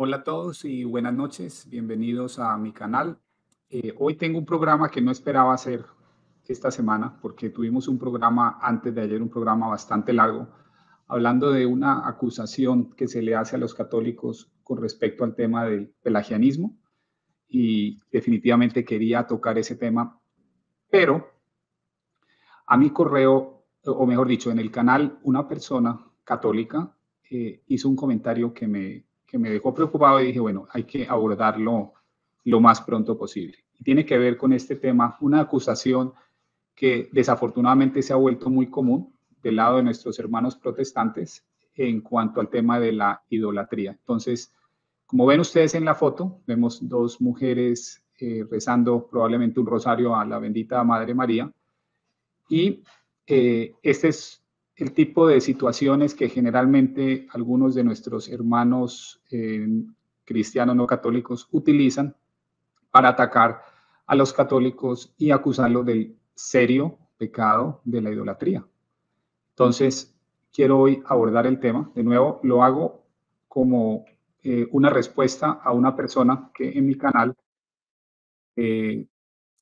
Hola a todos y buenas noches, bienvenidos a mi canal. Hoy tengo un programa que no esperaba hacer esta semana porque tuvimos un programa antes de ayer, un programa bastante largo, hablando de una acusación que se le hace a los católicos con respecto al tema del pelagianismo y definitivamente quería tocar ese tema, pero a mi correo, o mejor dicho, en el canal, una persona católica hizo un comentario que me dejó preocupado y dije, bueno, hay que abordarlo lo más pronto posible. Y tiene que ver con este tema, una acusación que desafortunadamente se ha vuelto muy común del lado de nuestros hermanos protestantes en cuanto al tema de la idolatría. Entonces, como ven ustedes en la foto, vemos dos mujeres rezando probablemente un rosario a la bendita Madre María y este es el tipo de situaciones que generalmente algunos de nuestros hermanos cristianos no católicos utilizan para atacar a los católicos y acusarlos del serio pecado de la idolatría. Entonces, quiero hoy abordar el tema. De nuevo, lo hago como una respuesta a una persona que en mi canal eh,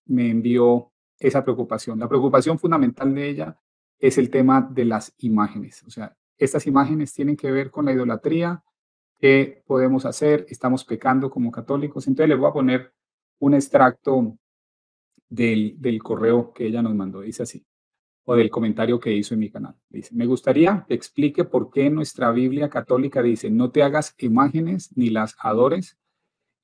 me envió esa preocupación. La preocupación fundamental de ella es el tema de las imágenes. O sea, estas imágenes tienen que ver con la idolatría. ¿Qué podemos hacer? Estamos pecando como católicos. Entonces les voy a poner un extracto del correo que ella nos mandó. Dice así, o del comentario que hizo en mi canal. Dice, me gustaría que explique por qué nuestra Biblia católica dice, no te hagas imágenes ni las adores,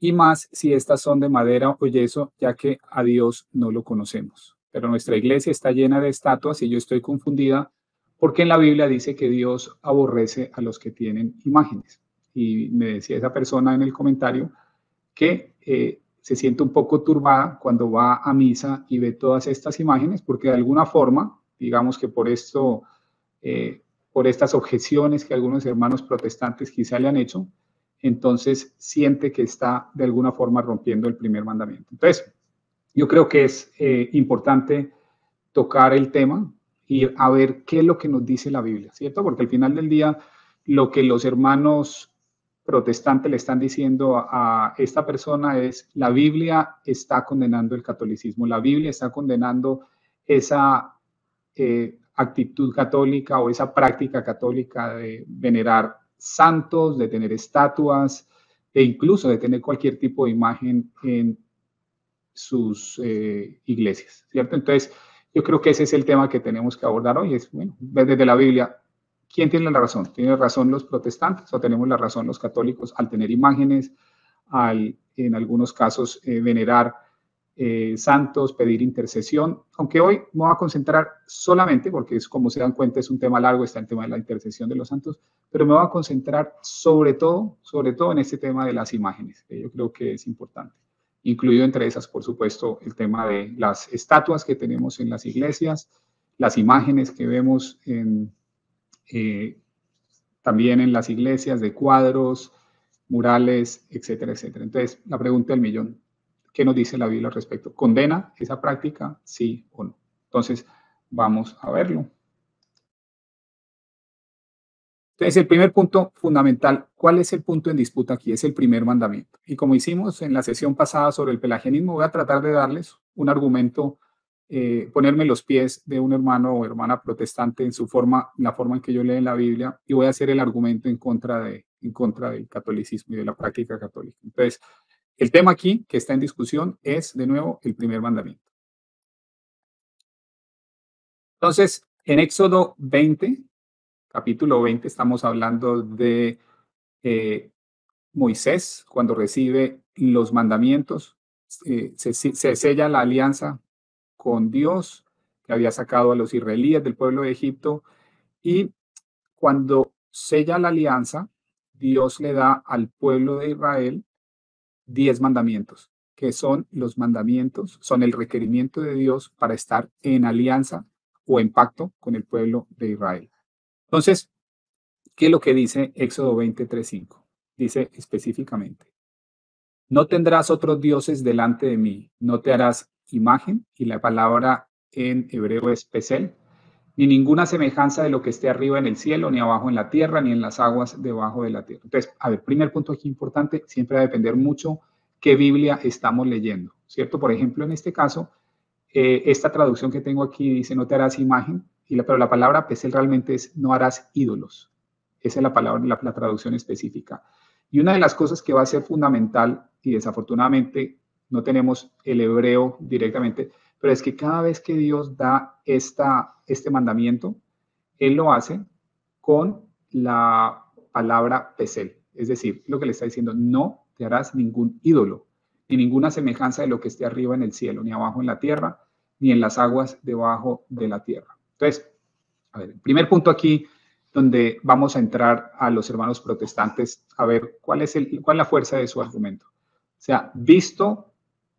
y más si estas son de madera o yeso, ya que a Dios no lo conocemos. Pero nuestra iglesia está llena de estatuas y yo estoy confundida porque en la Biblia dice que Dios aborrece a los que tienen imágenes. Y me decía esa persona en el comentario que se siente un poco turbada cuando va a misa y ve todas estas imágenes, porque de alguna forma, digamos que por esto, por estas objeciones que algunos hermanos protestantes quizá le han hecho, entonces siente que está de alguna forma rompiendo el primer mandamiento. Entonces, yo creo que es importante tocar el tema y a ver qué es lo que nos dice la Biblia, ¿cierto? Porque al final del día, lo que los hermanos protestantes le están diciendo a esta persona es, la Biblia está condenando el catolicismo, la Biblia está condenando esa actitud católica o esa práctica católica de venerar santos, de tener estatuas e incluso de tener cualquier tipo de imagen en sus iglesias, ¿cierto? Entonces, yo creo que ese es el tema que tenemos que abordar hoy, es, bueno, desde la Biblia, ¿quién tiene la razón? ¿Tiene razón los protestantes o tenemos la razón los católicos al tener imágenes, al, en algunos casos, venerar santos, pedir intercesión? Aunque hoy me voy a concentrar solamente, porque es como se dan cuenta, es un tema largo, está el tema de la intercesión de los santos, pero me voy a concentrar sobre todo en este tema de las imágenes, que yo creo que es importante, incluido entre esas, por supuesto, el tema de las estatuas que tenemos en las iglesias, las imágenes que vemos eh, también en las iglesias de cuadros, murales, etcétera, etcétera. Entonces, la pregunta del millón, ¿qué nos dice la Biblia al respecto? ¿Condena esa práctica, sí o no? Entonces, vamos a verlo. Entonces, el primer punto fundamental, ¿cuál es el punto en disputa aquí? Es el primer mandamiento. Y como hicimos en la sesión pasada sobre el pelagianismo, voy a tratar de darles un argumento, ponerme los pies de un hermano o hermana protestante en su forma, la forma en que yo leo la Biblia, y voy a hacer el argumento en contra del catolicismo y de la práctica católica. Entonces, el tema aquí que está en discusión es, de nuevo, el primer mandamiento. Entonces, en Éxodo 20, capítulo 20, estamos hablando de eh, Moisés, cuando recibe los mandamientos, se sella la alianza con Dios, que había sacado a los israelíes del pueblo de Egipto, y cuando sella la alianza, Dios le da al pueblo de Israel 10 mandamientos, que son los mandamientos, son el requerimiento de Dios para estar en alianza o en pacto con el pueblo de Israel. Entonces, ¿qué es lo que dice Éxodo 23:5? Dice específicamente, no tendrás otros dioses delante de mí, no te harás imagen, y la palabra en hebreo es pesel, ni ninguna semejanza de lo que esté arriba en el cielo, ni abajo en la tierra, ni en las aguas debajo de la tierra. Entonces, a ver, primer punto aquí importante, siempre va a depender mucho qué Biblia estamos leyendo, ¿cierto? Por ejemplo, en este caso, esta traducción que tengo aquí dice, no te harás imagen, pero la palabra pesel realmente es, no harás ídolos. Esa es la palabra, la traducción específica. Y una de las cosas que va a ser fundamental, y desafortunadamente no tenemos el hebreo directamente, pero es que cada vez que Dios da este mandamiento, Él lo hace con la palabra pesel. Es decir, lo que le está diciendo, no te harás ningún ídolo, ni ninguna semejanza de lo que esté arriba en el cielo, ni abajo en la tierra, ni en las aguas debajo de la tierra. Entonces, a ver, el primer punto aquí donde vamos a entrar a los hermanos protestantes a ver cuál es la fuerza de su argumento. O sea, visto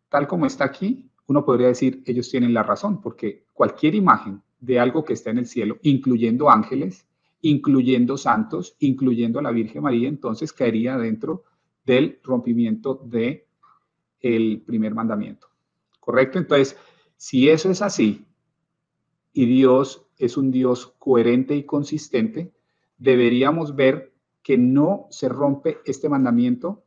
tal como está aquí, uno podría decir, ellos tienen la razón, porque cualquier imagen de algo que está en el cielo, incluyendo ángeles, incluyendo santos, incluyendo a la Virgen María, entonces caería dentro del rompimiento del primer mandamiento. ¿Correcto? Entonces, si eso es así, y Dios es un Dios coherente y consistente, deberíamos ver que no se rompe este mandamiento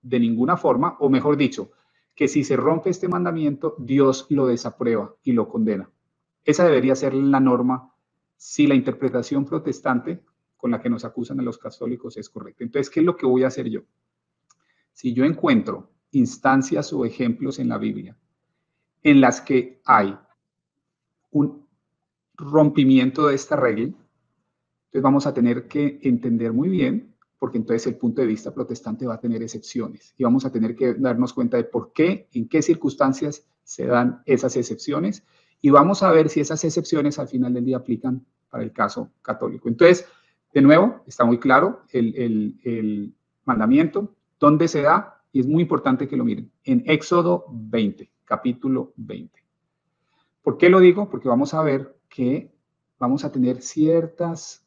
de ninguna forma, o mejor dicho, que si se rompe este mandamiento, Dios lo desaprueba y lo condena. Esa debería ser la norma si la interpretación protestante con la que nos acusan a los católicos es correcta. Entonces, ¿qué es lo que voy a hacer yo? Si yo encuentro instancias o ejemplos en la Biblia en las que hay un rompimiento de esta regla, entonces vamos a tener que entender muy bien, porque entonces el punto de vista protestante va a tener excepciones y vamos a tener que darnos cuenta de por qué, en qué circunstancias se dan esas excepciones y vamos a ver si esas excepciones al final del día aplican para el caso católico. Entonces, de nuevo, está muy claro el mandamiento, dónde se da, y es muy importante que lo miren, en Éxodo 20, capítulo 20. ¿Por qué lo digo? Porque vamos a ver que vamos a tener ciertos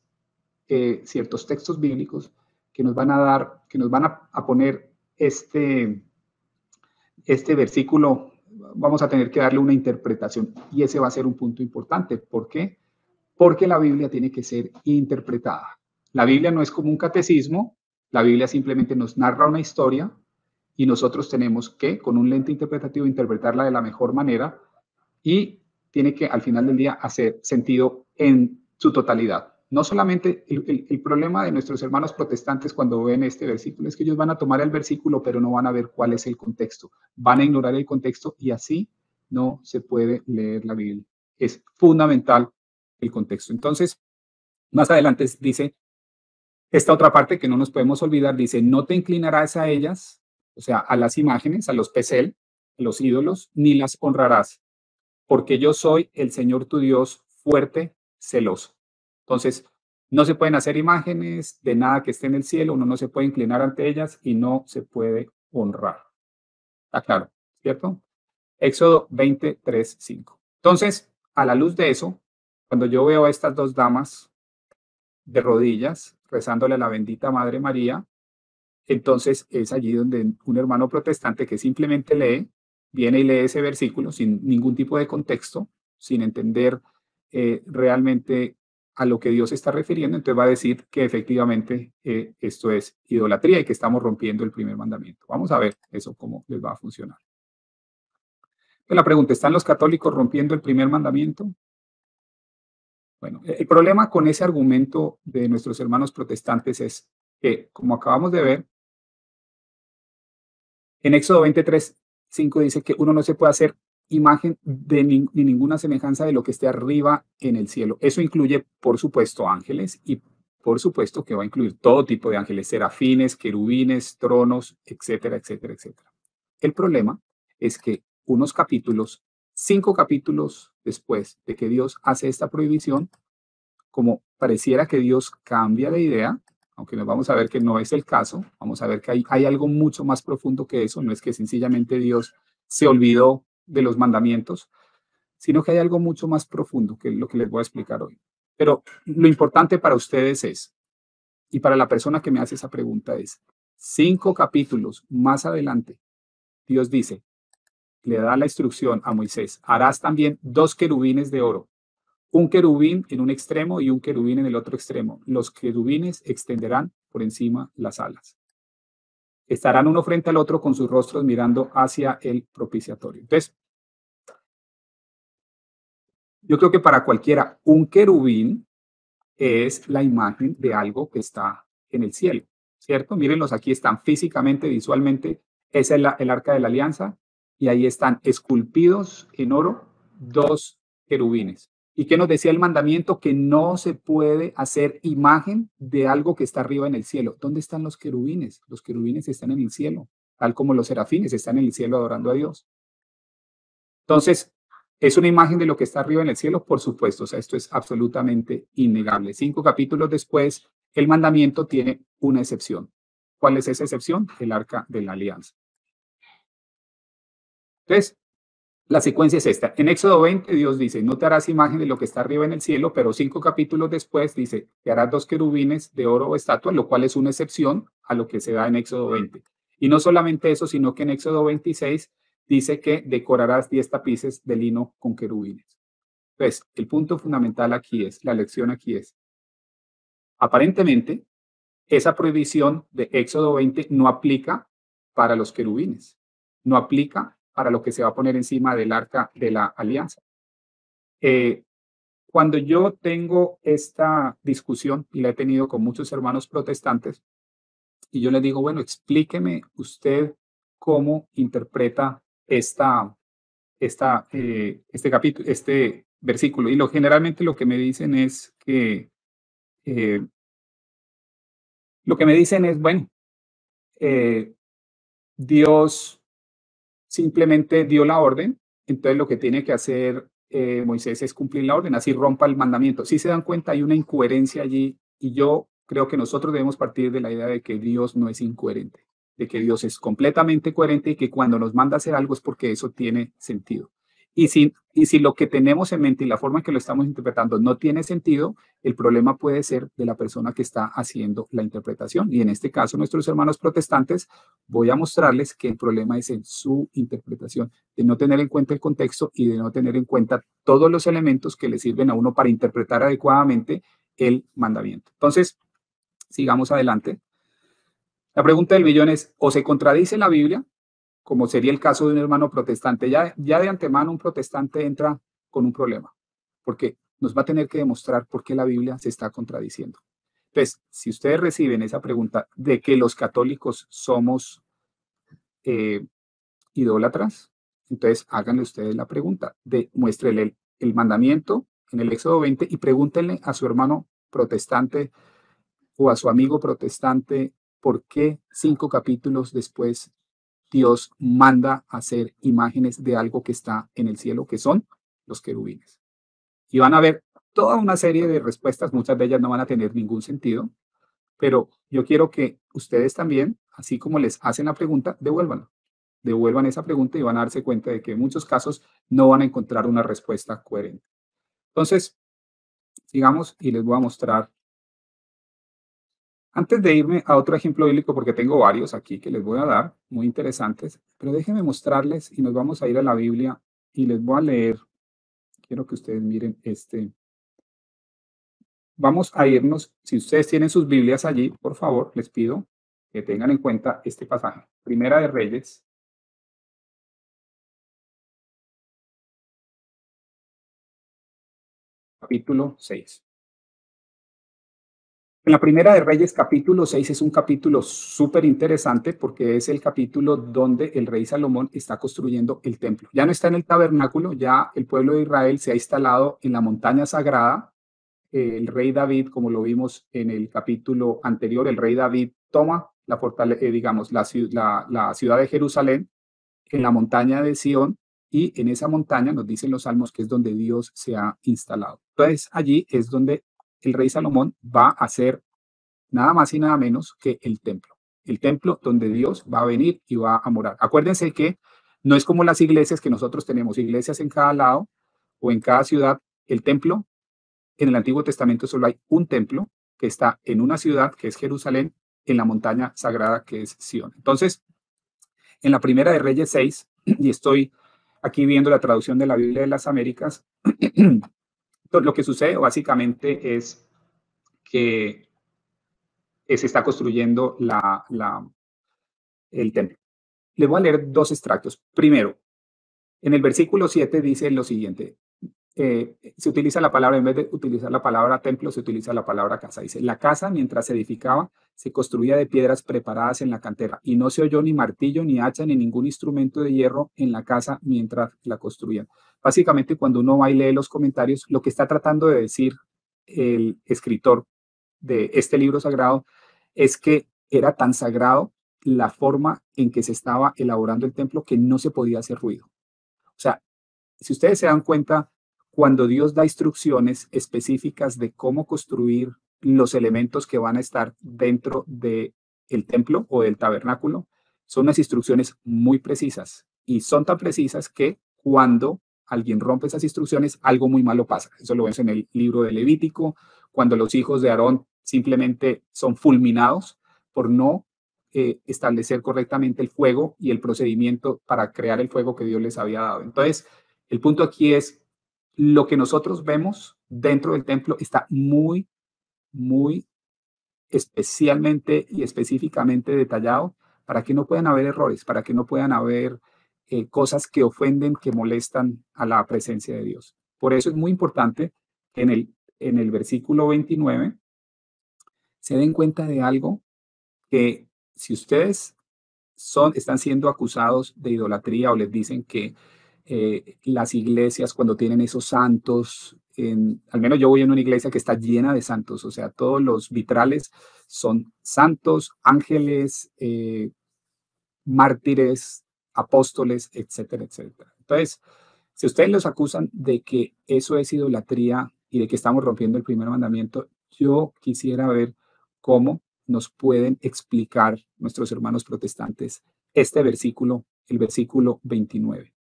textos bíblicos que nos van a dar, que nos van a poner este versículo, vamos a tener que darle una interpretación y ese va a ser un punto importante. ¿Por qué? Porque la Biblia tiene que ser interpretada. La Biblia no es como un catecismo, la Biblia simplemente nos narra una historia y nosotros tenemos que, con un lente interpretativo, interpretarla de la mejor manera y tiene que al final del día hacer sentido en su totalidad. No solamente el problema de nuestros hermanos protestantes cuando ven este versículo es que ellos van a tomar el versículo pero no van a ver cuál es el contexto, van a ignorar el contexto y así no se puede leer la Biblia. Es fundamental el contexto. Entonces, más adelante dice esta otra parte que no nos podemos olvidar, dice, no te inclinarás a ellas, o sea, a las imágenes, a los pesel, a los ídolos, ni las honrarás, porque yo soy el Señor tu Dios fuerte, celoso. Entonces, no se pueden hacer imágenes de nada que esté en el cielo, uno no se puede inclinar ante ellas y no se puede honrar. Está claro, ¿cierto? Éxodo 23, 5. Entonces, a la luz de eso, cuando yo veo a estas dos damas de rodillas rezándole a la bendita Madre María, entonces es allí donde un hermano protestante que simplemente lee, viene y lee ese versículo sin ningún tipo de contexto, sin entender realmente a lo que Dios está refiriendo, entonces va a decir que efectivamente esto es idolatría y que estamos rompiendo el primer mandamiento. Vamos a ver eso cómo les va a funcionar. Entonces, la pregunta, ¿están los católicos rompiendo el primer mandamiento? Bueno, el problema con ese argumento de nuestros hermanos protestantes es que, como acabamos de ver, en Éxodo 23, 5 dice que uno no se puede hacer imagen de ni ninguna semejanza de lo que esté arriba en el cielo. Eso incluye, por supuesto, ángeles y por supuesto que va a incluir todo tipo de ángeles, serafines, querubines, tronos, etcétera, etcétera, etcétera. El problema es que unos capítulos, 5 capítulos después de que Dios hace esta prohibición, como pareciera que Dios cambia de idea, aunque nos vamos a ver que no es el caso, vamos a ver que hay algo mucho más profundo que eso, no es que sencillamente Dios se olvidó de los mandamientos, sino que hay algo mucho más profundo que es lo que les voy a explicar hoy. Pero lo importante para ustedes es, y para la persona que me hace esa pregunta es, 5 capítulos más adelante, Dios dice, le da la instrucción a Moisés, harás también 2 querubines de oro un querubín en un extremo y un querubín en el otro extremo. Los querubines extenderán por encima las alas. Estarán uno frente al otro con sus rostros mirando hacia el propiciatorio. Entonces, yo creo que para cualquiera, un querubín es la imagen de algo que está en el cielo, ¿cierto? Mírenlos, aquí están físicamente, visualmente, es el arca de la alianza y ahí están esculpidos en oro dos querubines. ¿Y qué nos decía el mandamiento? Que no se puede hacer imagen de algo que está arriba en el cielo. ¿Dónde están los querubines? Los querubines están en el cielo, tal como los serafines están en el cielo adorando a Dios. Entonces, ¿es una imagen de lo que está arriba en el cielo? Por supuesto, o sea, esto es absolutamente innegable. 5 capítulos después, el mandamiento tiene una excepción. ¿Cuál es esa excepción? El arca de la alianza. Entonces, la secuencia es esta. En Éxodo 20, Dios dice, no te harás imagen de lo que está arriba en el cielo, pero 5 capítulos después dice, te harás 2 querubines de oro o estatua, lo cual es una excepción a lo que se da en Éxodo 20. Y no solamente eso, sino que en Éxodo 26 dice que decorarás 10 tapices de lino con querubines. Pues el punto fundamental aquí es, la lección aquí es, aparentemente, esa prohibición de Éxodo 20 no aplica para los querubines, no aplica para lo que se va a poner encima del arca de la alianza. Cuando yo tengo esta discusión, y la he tenido con muchos hermanos protestantes, y yo les digo, bueno, explíqueme usted cómo interpreta este capítulo, este versículo. Y generalmente lo que me dicen es que, eh, bueno, eh, Dios simplemente dio la orden, entonces lo que tiene que hacer Moisés es cumplir la orden, así rompa el mandamiento. Si se dan cuenta, hay una incoherencia allí y yo creo que nosotros debemos partir de la idea de que Dios no es incoherente, de que Dios es completamente coherente y que cuando nos manda a hacer algo es porque eso tiene sentido. Y si lo que tenemos en mente y la forma en que lo estamos interpretando no tiene sentido, el problema puede ser de la persona que está haciendo la interpretación. Y en este caso, nuestros hermanos protestantes, voy a mostrarles que el problema es en su interpretación, de no tener en cuenta el contexto y de no tener en cuenta todos los elementos que le sirven a uno para interpretar adecuadamente el mandamiento. Entonces, sigamos adelante. La pregunta del millón es, ¿o se contradice la Biblia? Como sería el caso de un hermano protestante. Ya de antemano un protestante entra con un problema, porque nos va a tener que demostrar por qué la Biblia se está contradiciendo. Entonces, si ustedes reciben esa pregunta de que los católicos somos idólatras, entonces háganle ustedes la pregunta, muéstrenle el mandamiento en el Éxodo 20 y pregúntenle a su hermano protestante o a su amigo protestante por qué 5 capítulos después Dios manda a hacer imágenes de algo que está en el cielo, que son los querubines. Y van a ver toda una serie de respuestas, muchas de ellas no van a tener ningún sentido, pero yo quiero que ustedes también, así como les hacen la pregunta, devuelvan esa pregunta y van a darse cuenta de que en muchos casos no van a encontrar una respuesta coherente. Entonces, sigamos y les voy a mostrar. Antes de irme a otro ejemplo bíblico, porque tengo varios aquí que les voy a dar, muy interesantes, pero déjenme mostrarles y nos vamos a ir a la Biblia y les voy a leer. Quiero que ustedes miren este. Vamos a irnos, si ustedes tienen sus Biblias allí, por favor, les pido que tengan en cuenta este pasaje. Primera de Reyes, capítulo 6. En la Primera de Reyes, capítulo 6, es un capítulo súper interesante porque es el capítulo donde el rey Salomón está construyendo el templo. Ya no está en el tabernáculo, ya el pueblo de Israel se ha instalado en la montaña sagrada. El rey David, como lo vimos en el capítulo anterior, el rey David toma la ciudad de Jerusalén en la montaña de Sión y en esa montaña nos dicen los salmos que es donde Dios se ha instalado. Entonces allí es donde el rey Salomón va a hacer nada más y nada menos que el templo donde Dios va a venir y va a morar. Acuérdense que no es como las iglesias que nosotros tenemos, iglesias en cada lado o en cada ciudad. El templo, en el Antiguo Testamento solo hay un templo que está en una ciudad que es Jerusalén, en la montaña sagrada que es Sión. Entonces, en la Primera de Reyes 6, y estoy aquí viendo la traducción de la Biblia de las Américas, entonces lo que sucede básicamente es que se está construyendo el templo. Les voy a leer dos extractos. Primero, en el versículo 7 dice lo siguiente. Se utiliza la palabra, en vez de utilizar la palabra templo, se utiliza la palabra casa. Dice, la casa mientras se edificaba se construía de piedras preparadas en la cantera y no se oyó ni martillo, ni hacha, ni ningún instrumento de hierro en la casa mientras la construían. Básicamente, cuando uno va y lee los comentarios, lo que está tratando de decir el escritor de este libro sagrado es que era tan sagrado la forma en que se estaba elaborando el templo que no se podía hacer ruido. O sea, si ustedes se dan cuenta, cuando Dios da instrucciones específicas de cómo construir los elementos que van a estar dentro del templo o del tabernáculo, son unas instrucciones muy precisas y son tan precisas que cuando alguien rompe esas instrucciones, algo muy malo pasa. Eso lo vemos en el libro de Levítico, cuando los hijos de Aarón simplemente son fulminados por no establecer correctamente el fuego y el procedimiento para crear el fuego que Dios les había dado. Entonces, el punto aquí es, lo que nosotros vemos dentro del templo está muy, muy especialmente y específicamente detallado para que no puedan haber errores, para que no puedan haber cosas que ofenden, que molestan a la presencia de Dios. Por eso es muy importante que en el versículo 29 se den cuenta de algo que si ustedes están siendo acusados de idolatría o les dicen que las iglesias cuando tienen esos santos, al menos yo voy en una iglesia que está llena de santos, o sea, todos los vitrales son santos, ángeles, mártires, apóstoles, etcétera, etcétera. Entonces, si ustedes los acusan de que eso es idolatría y de que estamos rompiendo el primer mandamiento, yo quisiera ver cómo nos pueden explicar nuestros hermanos protestantes este versículo, el versículo 29.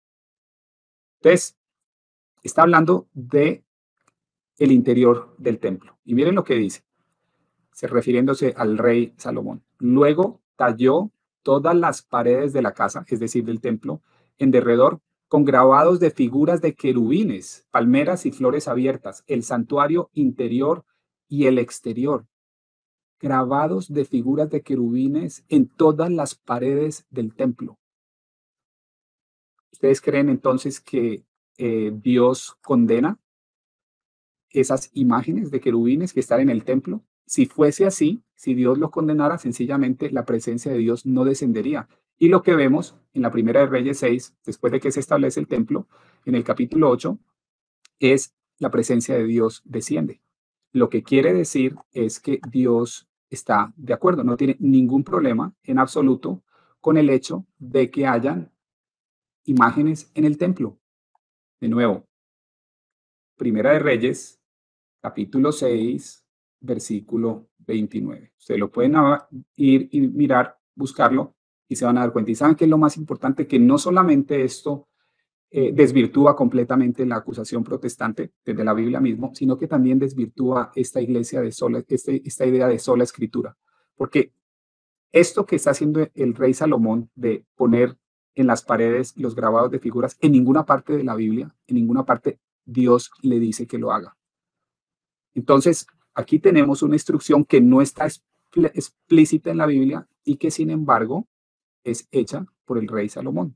Entonces, está hablando de el interior del templo. Y miren lo que dice, refiriéndose al rey Salomón. Luego talló todas las paredes de la casa, es decir, del templo, en derredor, con grabados de figuras de querubines, palmeras y flores abiertas, el santuario interior y el exterior. Grabados de figuras de querubines en todas las paredes del templo. ¿Ustedes creen entonces que Dios condena esas imágenes de querubines que están en el templo? Si fuese así, si Dios los condenara, sencillamente la presencia de Dios no descendería. Y lo que vemos en la Primera de Reyes 6, después de que se establece el templo, en el capítulo 8, es la presencia de Dios desciende. Lo que quiere decir es que Dios está de acuerdo, no tiene ningún problema en absoluto con el hecho de que hayan imágenes en el templo. De nuevo, Primera de Reyes, capítulo 6, versículo 29. Ustedes lo pueden ir y mirar, buscarlo y se van a dar cuenta. Y saben que es lo más importante, que no solamente esto desvirtúa completamente la acusación protestante desde la Biblia mismo, sino que también desvirtúa esta iglesia de esta idea de sola escritura. Porque esto que está haciendo el rey Salomón de poner en las paredes los grabados de figuras, en ninguna parte de la Biblia, en ninguna parte Dios le dice que lo haga. Entonces, aquí tenemos una instrucción que no está explícita en la Biblia y que, sin embargo, es hecha por el rey Salomón.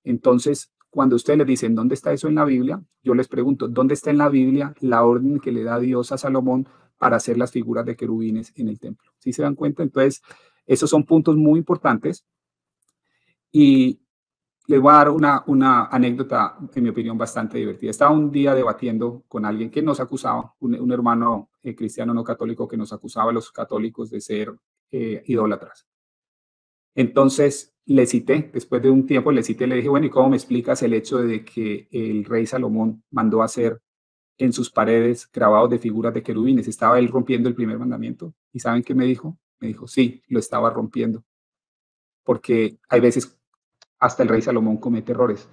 Entonces, cuando ustedes les dicen, ¿dónde está eso en la Biblia? Yo les pregunto, ¿dónde está en la Biblia la orden que le da Dios a Salomón para hacer las figuras de querubines en el templo? ¿Sí se dan cuenta? Entonces, esos son puntos muy importantes. Y les voy a dar una anécdota, en mi opinión, bastante divertida. Estaba un día debatiendo con alguien que nos acusaba, un hermano cristiano no católico que nos acusaba a los católicos de ser idólatras. Entonces le cité, después de un tiempo le cité, le dije, bueno, ¿y cómo me explicas el hecho de que el rey Salomón mandó hacer en sus paredes grabados de figuras de querubines? ¿Estaba él rompiendo el primer mandamiento? ¿Y saben qué me dijo? Me dijo, sí, lo estaba rompiendo. Porque hay veces hasta el rey Salomón comete errores.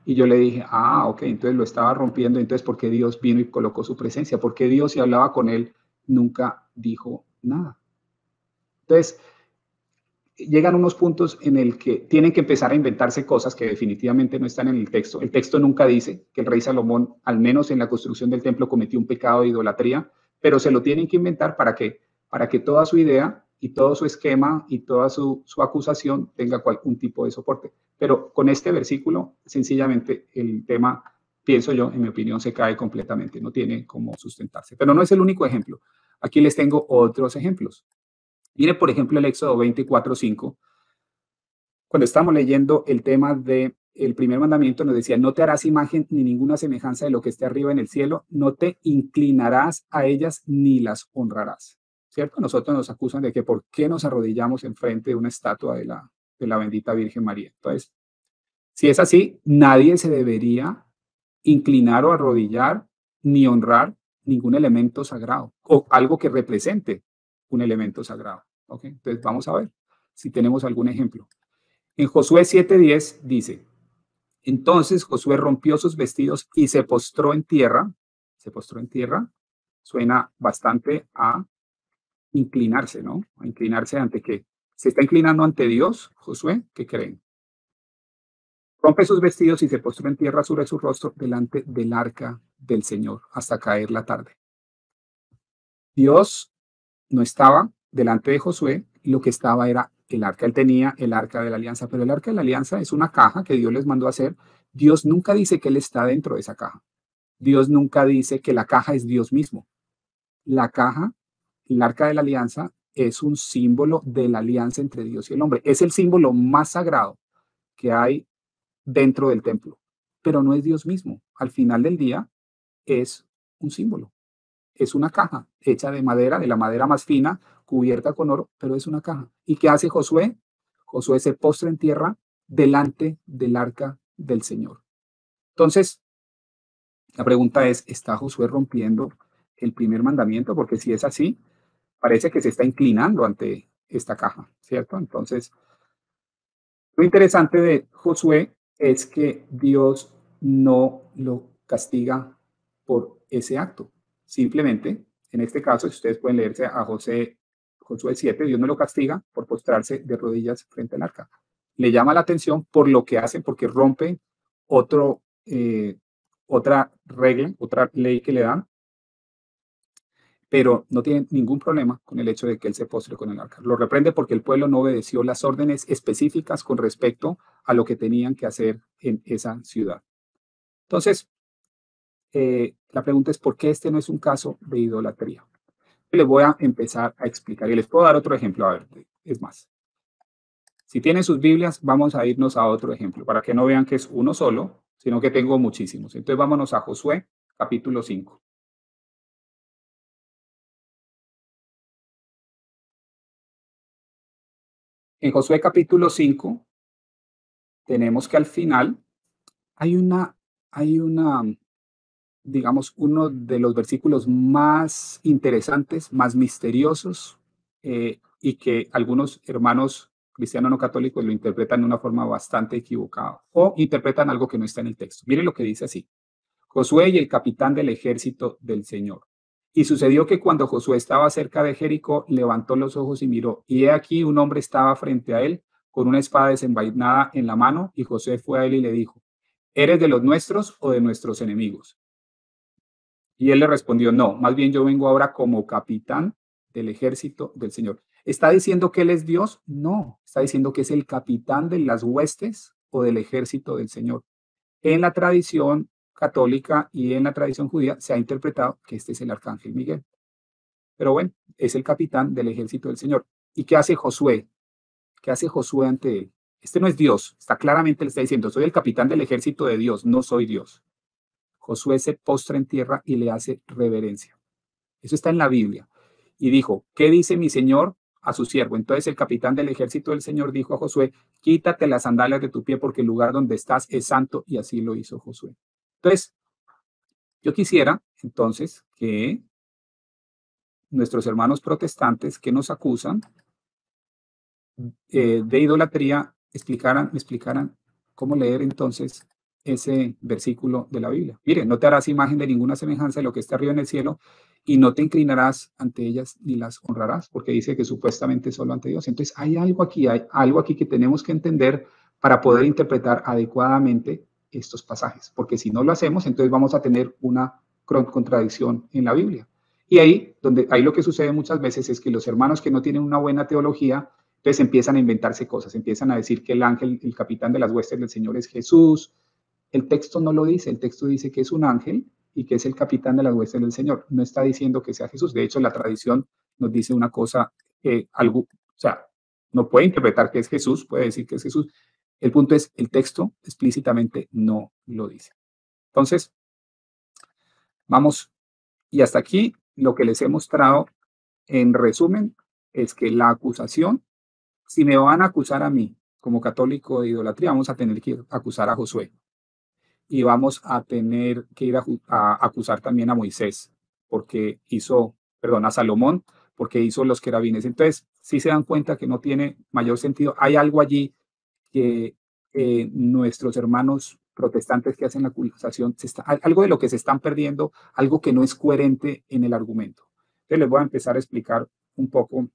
Y yo le dije, ok, entonces lo estaba rompiendo, entonces ¿por qué Dios vino y colocó su presencia? ¿Por qué Dios, si hablaba con él, nunca dijo nada? Entonces, llegan unos puntos en el que tienen que empezar a inventarse cosas que definitivamente no están en el texto. El texto nunca dice que el rey Salomón, al menos en la construcción del templo, cometió un pecado de idolatría, pero se lo tienen que inventar para que toda su idea y todo su esquema y toda su acusación tenga un tipo de soporte. Pero con este versículo, sencillamente el tema, pienso yo, en mi opinión, se cae completamente, no tiene cómo sustentarse. Pero no es el único ejemplo. Aquí les tengo otros ejemplos. Mire, por ejemplo, el Éxodo 24:5. Cuando estamos leyendo el tema del primer mandamiento, nos decía, no te harás imagen ni ninguna semejanza de lo que esté arriba en el cielo, no te inclinarás a ellas ni las honrarás. ¿Cierto? Nosotros nos acusan de que por qué nos arrodillamos enfrente de una estatua de la bendita Virgen María. Entonces, si es así, nadie se debería inclinar o arrodillar ni honrar ningún elemento sagrado o algo que represente un elemento sagrado. ¿Ok? Entonces, vamos a ver si tenemos algún ejemplo. En Josué 7:10 dice, entonces Josué rompió sus vestidos y se postró en tierra. Se postró en tierra. Suena bastante a inclinarse, ¿no? A inclinarse ante qué. ¿Se está inclinando ante Dios, Josué? ¿Qué creen? Rompe sus vestidos y se postró en tierra sobre su rostro delante del arca del Señor hasta caer la tarde. Dios no estaba delante de Josué, lo que estaba era el arca. Él tenía el arca de la alianza, pero el arca de la alianza es una caja que Dios les mandó a hacer. Dios nunca dice que Él está dentro de esa caja. Dios nunca dice que la caja es Dios mismo. La caja, el arca de la alianza, es un símbolo de la alianza entre Dios y el hombre. Es el símbolo más sagrado que hay dentro del templo, pero no es Dios mismo. Al final del día es un símbolo. Es una caja hecha de madera, de la madera más fina, cubierta con oro, pero es una caja. ¿Y qué hace Josué? Josué se postra en tierra delante del arca del Señor. Entonces, la pregunta es, ¿está Josué rompiendo el primer mandamiento? Porque si es así, parece que se está inclinando ante esta caja, ¿cierto? Entonces, lo interesante de Josué es que Dios no lo castiga por ese acto. Simplemente, en este caso, si ustedes pueden leerse a Josué 7, Dios no lo castiga por postrarse de rodillas frente al arca. Le llama la atención por lo que hacen, porque rompen otro, otra regla, otra ley que le dan, pero no tiene ningún problema con el hecho de que él se postre con el arca. Lo reprende porque el pueblo no obedeció las órdenes específicas con respecto a lo que tenían que hacer en esa ciudad. Entonces, la pregunta es, ¿por qué este no es un caso de idolatría? Les voy a empezar a explicar y les puedo dar otro ejemplo. A ver, es más. Si tienen sus Biblias, vamos a irnos a otro ejemplo para que no vean que es uno solo, sino que tengo muchísimos. Entonces, vámonos a Josué, capítulo 5. En Josué capítulo 5 tenemos que al final hay una, digamos, uno de los versículos más interesantes, más misteriosos, y que algunos hermanos cristianos no católicos lo interpretan de una forma bastante equivocada o interpretan algo que no está en el texto. Miren lo que dice así. Josué y el capitán del ejército del Señor. Y sucedió que cuando Josué estaba cerca de Jericó, levantó los ojos y miró, y he aquí un hombre estaba frente a él con una espada desenvainada en la mano, y Josué fue a él y le dijo, ¿eres de los nuestros o de nuestros enemigos? Y él le respondió, no, más bien yo vengo ahora como capitán del ejército del Señor. ¿Está diciendo que él es Dios? No, está diciendo que es el capitán de las huestes o del ejército del Señor. En la tradición católica y en la tradición judía se ha interpretado que este es el arcángel Miguel. Pero bueno, es el capitán del ejército del Señor. ¿Y qué hace Josué? ¿Qué hace Josué ante él? Este no es Dios, está claramente le está diciendo, soy el capitán del ejército de Dios, no soy Dios. Josué se postra en tierra y le hace reverencia. Eso está en la Biblia. Y dijo, ¿qué dice mi señor a su siervo? Entonces el capitán del ejército del Señor dijo a Josué, quítate las sandalias de tu pie porque el lugar donde estás es santo, y así lo hizo Josué. Entonces, yo quisiera entonces que nuestros hermanos protestantes que nos acusan de idolatría me explicaran cómo leer entonces ese versículo de la Biblia. Mire, no te harás imagen de ninguna semejanza de lo que está arriba en el cielo y no te inclinarás ante ellas ni las honrarás, porque dice que supuestamente solo ante Dios. Entonces hay algo aquí que tenemos que entender para poder interpretar adecuadamente estos pasajes, porque si no lo hacemos, entonces vamos a tener una contradicción en la Biblia. Y ahí lo que sucede muchas veces es que los hermanos que no tienen una buena teología, entonces empiezan a inventarse cosas, empiezan a decir que el ángel, el capitán de las huestes del Señor es Jesús. El texto no lo dice, el texto dice que es un ángel y que es el capitán de las huestes del Señor. No está diciendo que sea Jesús. De hecho, la tradición nos dice una cosa, algo, o sea, no puede interpretar que es Jesús, puede decir que es Jesús. El punto es, el texto explícitamente no lo dice. Entonces, vamos, y hasta aquí lo que les he mostrado en resumen es que la acusación, si me van a acusar a mí como católico de idolatría, vamos a tener que acusar a Josué y vamos a tener que ir a acusar también a Moisés porque hizo, perdón, a Salomón porque hizo los querubines. Entonces, si se dan cuenta que no tiene mayor sentido, hay algo allí que nuestros hermanos protestantes que hacen la acusación, algo de lo que se están perdiendo, algo que no es coherente en el argumento. Entonces les voy a empezar a explicar un poco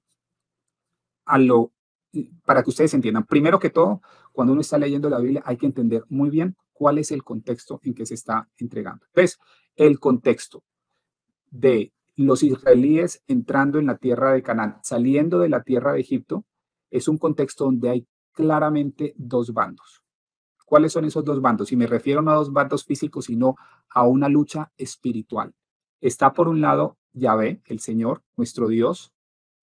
para que ustedes entiendan. Primero que todo, cuando uno está leyendo la Biblia, hay que entender muy bien cuál es el contexto en que se está entregando. Entonces, el contexto de los israelíes entrando en la tierra de Canaán, saliendo de la tierra de Egipto, es un contexto donde hay claramente dos bandos. ¿Cuáles son esos dos bandos? Y me refiero no a dos bandos físicos, sino a una lucha espiritual. Está por un lado Yahvé, el Señor, nuestro Dios,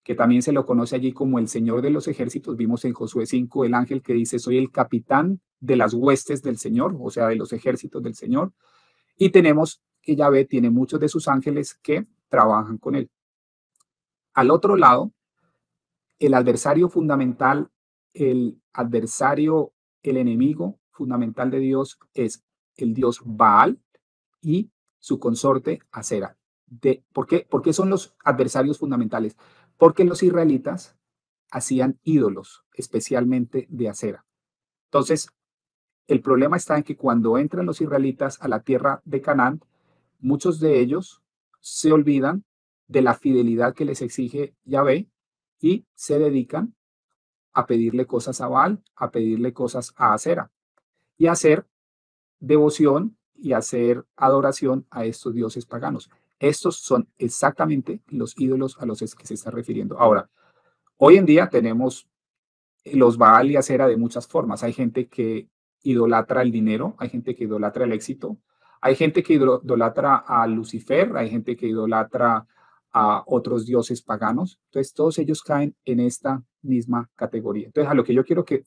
que también se lo conoce allí como el Señor de los ejércitos. Vimos en Josué 5 el ángel que dice, soy el capitán de las huestes del Señor, o sea, de los ejércitos del Señor. Y tenemos que Yahvé tiene muchos de sus ángeles que trabajan con él. Al otro lado, el adversario fundamental, el enemigo fundamental de Dios es el dios Baal y su consorte Acera. ¿Por qué son los adversarios fundamentales? Porque los israelitas hacían ídolos, especialmente de acera. Entonces, el problema está en que cuando entran los israelitas a la tierra de Canaán, muchos de ellos se olvidan de la fidelidad que les exige Yahvé y se dedican a pedirle cosas a Baal, a pedirle cosas a Acera y a hacer devoción y hacer adoración a estos dioses paganos. Estos son exactamente los ídolos a los que se está refiriendo. Ahora, hoy en día tenemos los Baal y Acera de muchas formas. Hay gente que idolatra el dinero, hay gente que idolatra el éxito, hay gente que idolatra a Lucifer, hay gente que idolatra a otros dioses paganos. Entonces, todos ellos caen en esta misma categoría. Entonces, a lo que yo quiero que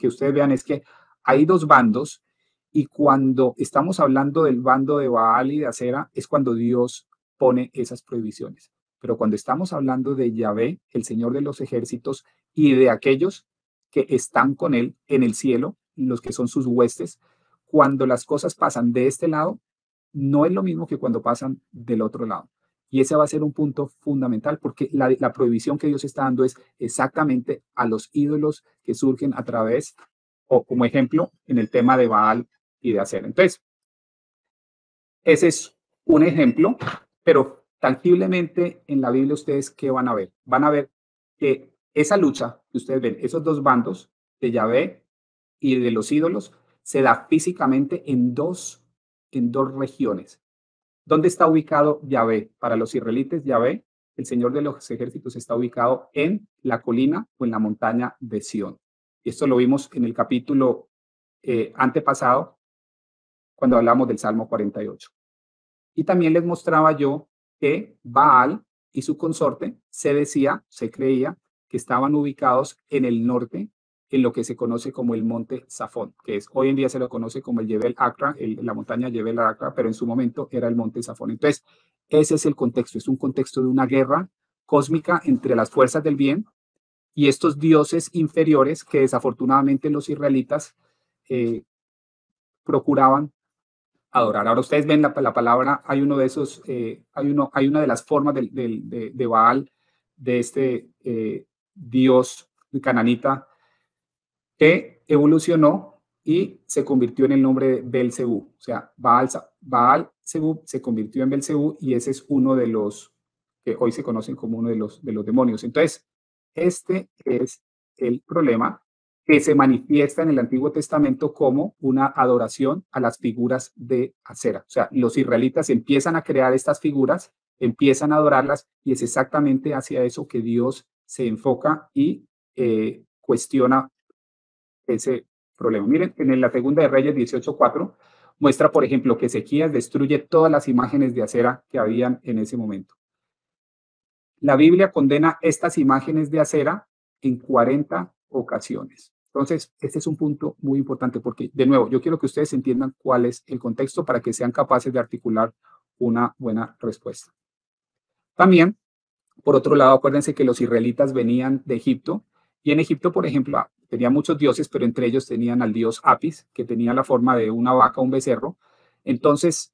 ustedes vean es que hay dos bandos y cuando estamos hablando del bando de Baal y de Acera es cuando Dios pone esas prohibiciones. Pero cuando estamos hablando de Yahvé, el Señor de los ejércitos, y de aquellos que están con Él en el cielo, los que son sus huestes, cuando las cosas pasan de este lado, no es lo mismo que cuando pasan del otro lado. Y ese va a ser un punto fundamental porque la prohibición que Dios está dando es exactamente a los ídolos que surgen a través, o como ejemplo, en el tema de Baal y de Acera. Entonces, ese es un ejemplo, pero tangiblemente en la Biblia ustedes, ¿qué van a ver? Van a ver que esa lucha que ustedes ven, esos dos bandos de Yahvé y de los ídolos, se da físicamente en dos regiones. ¿Dónde está ubicado Yahvé? Para los israelitas, Yahvé, el Señor de los ejércitos, está ubicado en la colina o en la montaña de Sión. Y esto lo vimos en el capítulo antepasado, cuando hablamos del Salmo 48. Y también les mostraba yo que Baal y su consorte se creía que estaban ubicados en el norte, en lo que se conoce como el monte Safón, que es hoy en día se lo conoce como el Jebel Akra, la montaña Jebel Akra, pero en su momento era el monte Safón. Entonces, ese es el contexto, es un contexto de una guerra cósmica entre las fuerzas del bien y estos dioses inferiores que desafortunadamente los israelitas procuraban adorar. Ahora ustedes ven la palabra, hay uno de esos, hay una de las formas de Baal, de este dios cananita, que evolucionó y se convirtió en el nombre de Belcebú. O sea, Baal-Zebub se convirtió en Belcebú y ese es uno de los que hoy se conocen como uno de los demonios. Entonces, este es el problema que se manifiesta en el Antiguo Testamento como una adoración a las figuras de acera. O sea, los israelitas empiezan a crear estas figuras, empiezan a adorarlas y es exactamente hacia eso que Dios se enfoca y cuestiona ese problema. Miren, en la Segunda de Reyes 18:4 muestra, por ejemplo, que Ezequías destruye todas las imágenes de acera que habían en ese momento. La Biblia condena estas imágenes de acera en 40 ocasiones. Entonces, este es un punto muy importante porque, de nuevo, yo quiero que ustedes entiendan cuál es el contexto para que sean capaces de articular una buena respuesta. También, por otro lado, acuérdense que los israelitas venían de Egipto y en Egipto, por ejemplo, tenían muchos dioses, pero entre ellos tenían al dios Apis, que tenía la forma de una vaca, un becerro. Entonces,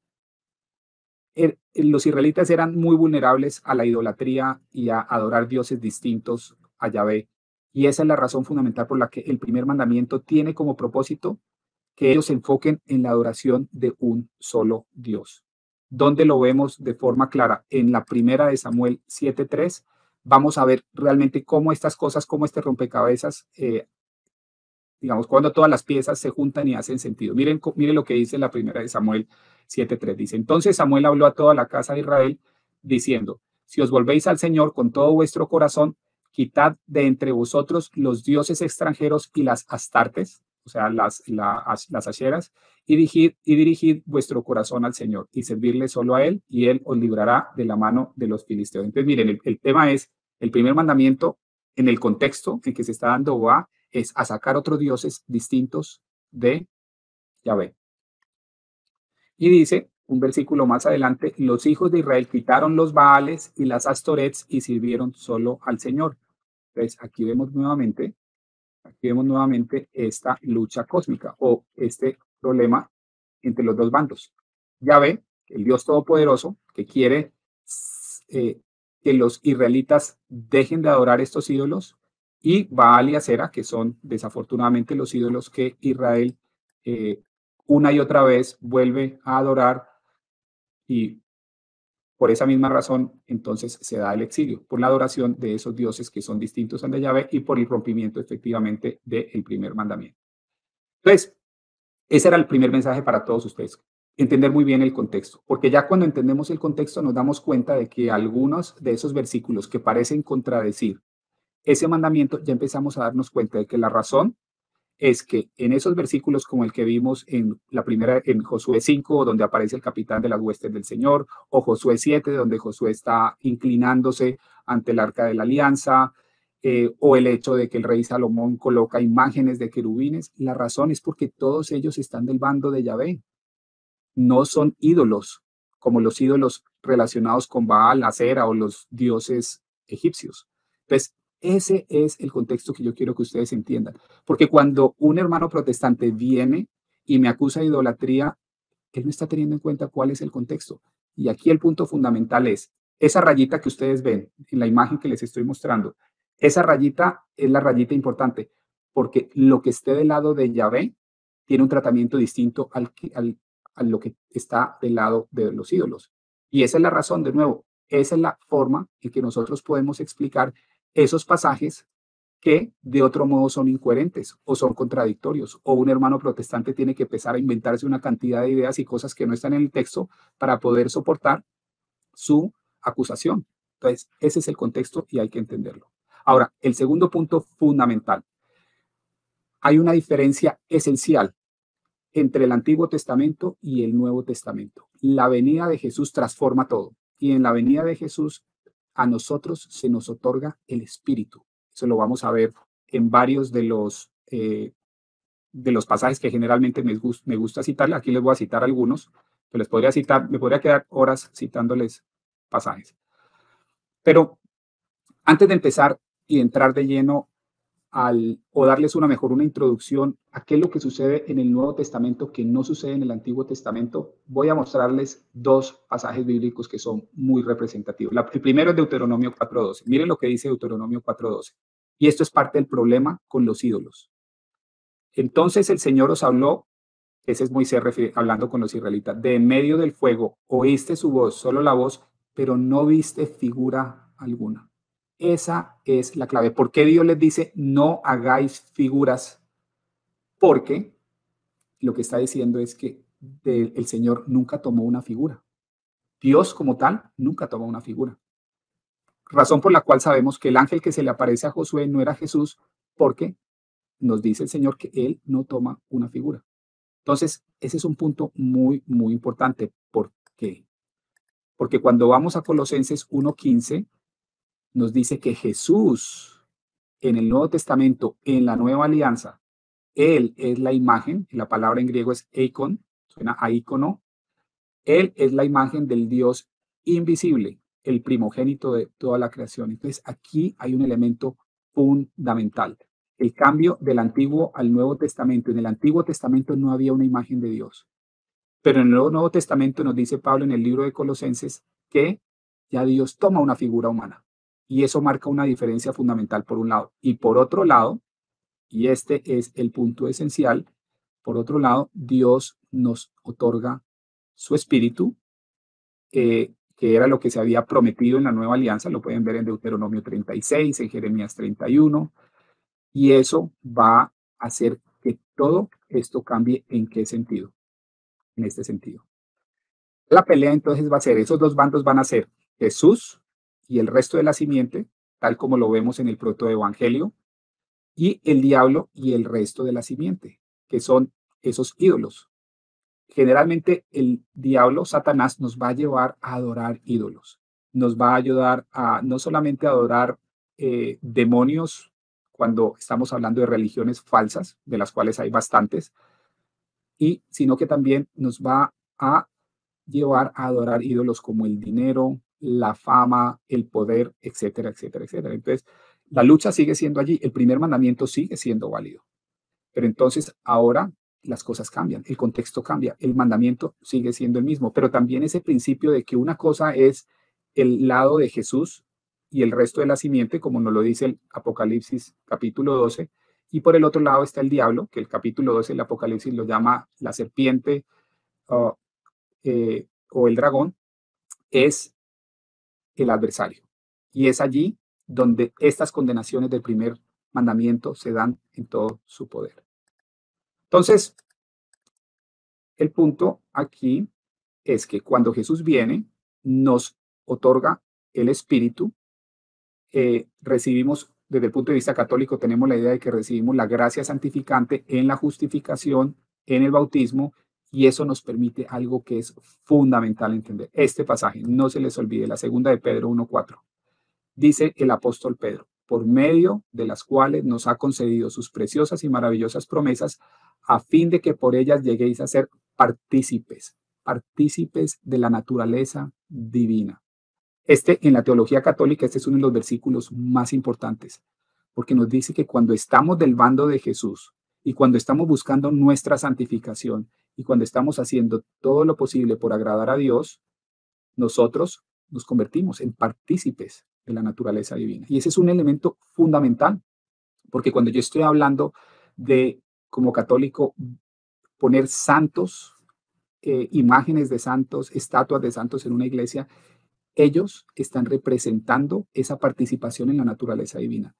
los israelitas eran muy vulnerables a la idolatría y a adorar dioses distintos a Yahvé. Y esa es la razón fundamental por la que el primer mandamiento tiene como propósito que ellos se enfoquen en la adoración de un solo Dios. ¿Dónde lo vemos de forma clara? En la primera de Samuel 7:3, vamos a ver realmente cómo estas cosas, cómo este rompecabezas, digamos, cuando todas las piezas se juntan y hacen sentido. Miren lo que dice la primera de Samuel 7:3. Dice, entonces Samuel habló a toda la casa de Israel diciendo, si os volvéis al Señor con todo vuestro corazón, quitad de entre vosotros los dioses extranjeros y las astartes, o sea, las asheras, y dirigid vuestro corazón al Señor y servirle solo a Él, y Él os librará de la mano de los filisteos. Entonces, miren, el tema es, el primer mandamiento, en el contexto en que se está dando, va es a sacar otros dioses distintos de Yahvé. Y dice, un versículo más adelante, los hijos de Israel quitaron los Baales y las Astorets y sirvieron solo al Señor. Entonces, aquí vemos nuevamente esta lucha cósmica o este problema entre los dos bandos. Yahvé, el Dios Todopoderoso, que quiere que los israelitas dejen de adorar estos ídolos, y Baal y Acera, que son desafortunadamente los ídolos que Israel una y otra vez vuelve a adorar, y por esa misma razón entonces se da el exilio, por la adoración de esos dioses que son distintos al de Yahvé y por el rompimiento efectivamente del primer mandamiento. Entonces, ese era el primer mensaje para todos ustedes. Entender muy bien el contexto, porque ya cuando entendemos el contexto nos damos cuenta de que algunos de esos versículos que parecen contradecir ese mandamiento, ya empezamos a darnos cuenta de que la razón es que en esos versículos como el que vimos en la primera, en Josué 5, donde aparece el capitán de las huestes del Señor, o Josué 7, donde Josué está inclinándose ante el arca de la alianza, o el hecho de que el rey Salomón coloca imágenes de querubines, la razón es porque todos ellos están del bando de Yahvé. No son ídolos como los ídolos relacionados con Baal, Acera o los dioses egipcios. Entonces, ese es el contexto que yo quiero que ustedes entiendan. Porque cuando un hermano protestante viene y me acusa de idolatría, él no está teniendo en cuenta cuál es el contexto. Y aquí el punto fundamental es, esa rayita que ustedes ven en la imagen que les estoy mostrando, esa rayita es la rayita importante, porque lo que esté del lado de Yahvé tiene un tratamiento distinto a lo que está del lado de los ídolos. Y esa es la razón, de nuevo, esa es la forma en que nosotros podemos explicar esos pasajes que de otro modo son incoherentes o son contradictorios, o un hermano protestante tiene que empezar a inventarse una cantidad de ideas y cosas que no están en el texto para poder soportar su acusación. Entonces, ese es el contexto y hay que entenderlo. Ahora, el segundo punto fundamental. Hay una diferencia esencial entre el Antiguo Testamento y el Nuevo Testamento. La venida de Jesús transforma todo. Y en la venida de Jesús a nosotros se nos otorga el Espíritu. Eso lo vamos a ver en varios de los pasajes que generalmente me gusta citarle. Aquí les voy a citar algunos, que les podría citar, me podría quedar horas citándoles pasajes. Pero antes de empezar y entrar de lleno o darles una introducción a qué es lo que sucede en el Nuevo Testamento que no sucede en el Antiguo Testamento, voy a mostrarles dos pasajes bíblicos que son muy representativos. El primero es Deuteronomio 4:12. Miren lo que dice Deuteronomio 4:12. Y esto es parte del problema con los ídolos. Entonces el Señor os habló, ese es Moisés hablando con los israelitas, de en medio del fuego, oíste su voz, solo la voz, pero no viste figura alguna. Esa es la clave. ¿Por qué Dios les dice no hagáis figuras? Porque lo que está diciendo es que el Señor nunca tomó una figura. Dios como tal nunca tomó una figura. Razón por la cual sabemos que el ángel que se le aparece a Josué no era Jesús, porque nos dice el Señor que Él no toma una figura. Entonces, ese es un punto muy, muy importante. ¿Por qué? Porque cuando vamos a Colosenses 1:15, nos dice que Jesús en el Nuevo Testamento, en la Nueva Alianza, Él es la imagen, y la palabra en griego es eikon, suena a ícono. Él es la imagen del Dios invisible, el primogénito de toda la creación. Entonces, aquí hay un elemento fundamental. El cambio del Antiguo al Nuevo Testamento. En el Antiguo Testamento no había una imagen de Dios, pero en el Nuevo Testamento nos dice Pablo en el libro de Colosenses que ya Dios toma una figura humana. Y eso marca una diferencia fundamental por un lado. Y por otro lado, y este es el punto esencial, por otro lado, Dios nos otorga su espíritu, que era lo que se había prometido en la nueva alianza, lo pueden ver en Deuteronomio 36, en Jeremías 31, y eso va a hacer que todo esto cambie. ¿En qué sentido? En este sentido. La pelea entonces va a ser, esos dos bandos van a ser Jesús y el resto de la simiente, tal como lo vemos en el protoevangelio, y el diablo y el resto de la simiente, que son esos ídolos. Generalmente el diablo, Satanás, nos va a llevar a adorar ídolos. Nos va a ayudar a no solamente adorar demonios cuando estamos hablando de religiones falsas, de las cuales hay bastantes, sino que también nos va a llevar a adorar ídolos como el dinero, la fama, el poder, etcétera, etcétera, etcétera. Entonces, la lucha sigue siendo allí, el primer mandamiento sigue siendo válido, pero entonces ahora las cosas cambian, el contexto cambia, el mandamiento sigue siendo el mismo, pero también ese principio de que una cosa es el lado de Jesús y el resto de la simiente, como nos lo dice el Apocalipsis capítulo 12, y por el otro lado está el diablo, que el capítulo 12 del Apocalipsis lo llama la serpiente uh, o el dragón, es el adversario. Y es allí donde estas condenaciones del primer mandamiento se dan en todo su poder. Entonces, el punto aquí es que cuando Jesús viene, nos otorga el Espíritu. Recibimos, desde el punto de vista católico, tenemos la idea de que recibimos la gracia santificante en la justificación, en el bautismo, y eso nos permite algo que es fundamental entender. Este pasaje, no se les olvide, la segunda de Pedro 1:4. Dice el apóstol Pedro, por medio de las cuales nos ha concedido sus preciosas y maravillosas promesas, a fin de que por ellas lleguéis a ser partícipes, partícipes de la naturaleza divina. En la teología católica, este es uno de los versículos más importantes, porque nos dice que cuando estamos del bando de Jesús y cuando estamos buscando nuestra santificación y cuando estamos haciendo todo lo posible por agradar a Dios, nosotros nos convertimos en partícipes de la naturaleza divina. Y ese es un elemento fundamental, porque cuando yo estoy hablando de, como católico, poner santos, imágenes de santos, estatuas de santos en una iglesia, ellos están representando esa participación en la naturaleza divina.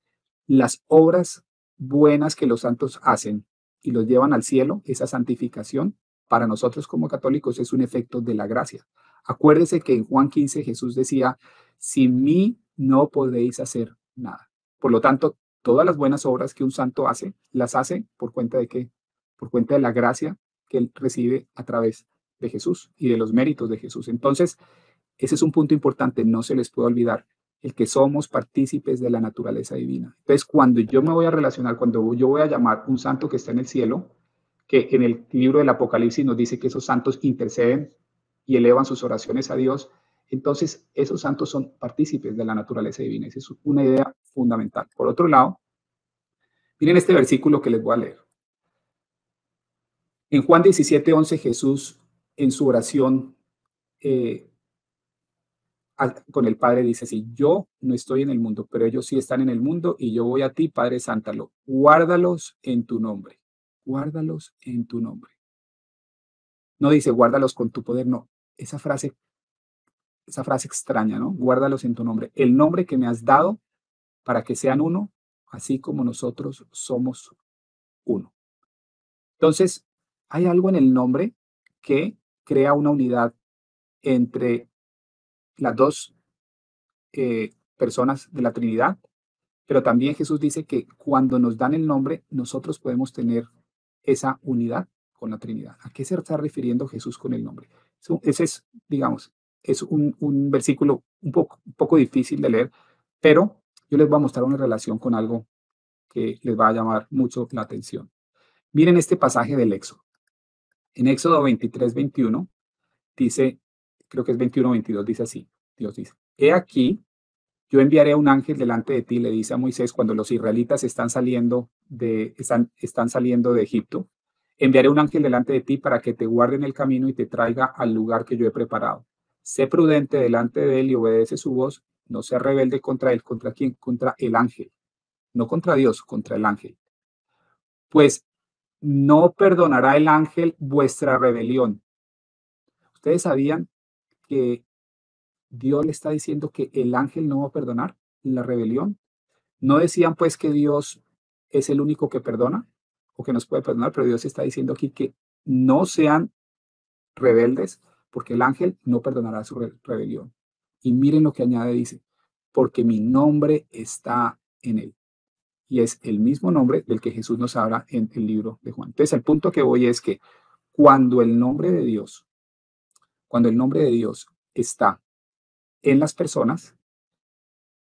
Las obras buenas que los santos hacen y los llevan al cielo, esa santificación, para nosotros como católicos es un efecto de la gracia. Acuérdese que en Juan 15 Jesús decía, sin mí no podéis hacer nada. Por lo tanto, todas las buenas obras que un santo hace, las hace por cuenta de qué? Por cuenta de la gracia que él recibe a través de Jesús y de los méritos de Jesús. Entonces, ese es un punto importante, no se les puede olvidar, el que somos partícipes de la naturaleza divina. Entonces, cuando yo me voy a relacionar, cuando yo voy a llamar un santo que está en el cielo, que en el libro del Apocalipsis nos dice que esos santos interceden y elevan sus oraciones a Dios, entonces esos santos son partícipes de la naturaleza divina. Esa es una idea fundamental. Por otro lado, miren este versículo que les voy a leer. En Juan 17:11, Jesús en su oración con el Padre dice así, yo no estoy en el mundo, pero ellos sí están en el mundo y yo voy a ti, Padre Sántalo, guárdalos en tu nombre. guárdalos en tu nombre. No dice guárdalos con tu poder, no. Esa frase extraña, ¿no? Guárdalos en tu nombre. El nombre que me has dado para que sean uno, así como nosotros somos uno. Entonces, hay algo en el nombre que crea una unidad entre las dos personas de la Trinidad, pero también Jesús dice que cuando nos dan el nombre, nosotros podemos tener esa unidad con la Trinidad. ¿A qué se está refiriendo Jesús con el nombre? Ese es, digamos, es un versículo un poco difícil de leer, pero yo les voy a mostrar una relación con algo que les va a llamar mucho la atención. Miren este pasaje del Éxodo. En Éxodo 23:21 dice, creo que es 21:22, dice así, Dios dice, he aquí, yo enviaré un ángel delante de ti, le dice a Moisés cuando los israelitas están saliendo de Egipto, enviaré un ángel delante de ti para que te guarde en el camino y te traiga al lugar que yo he preparado. Sé prudente delante de él y obedece su voz, no sea rebelde contra él. ¿Contra quién? Contra el ángel, no contra Dios, contra el ángel. Pues no perdonará el ángel vuestra rebelión. ¿Ustedes sabían que Dios le está diciendo que el ángel no va a perdonar la rebelión? No decían pues que Dios es el único que perdona o que nos puede perdonar, pero Dios está diciendo aquí que no sean rebeldes porque el ángel no perdonará su rebelión. Y miren lo que añade, dice, porque mi nombre está en él. Y es el mismo nombre del que Jesús nos habla en el libro de Juan. Entonces, el punto que voy es que cuando el nombre de Dios, cuando el nombre de Dios está en las personas,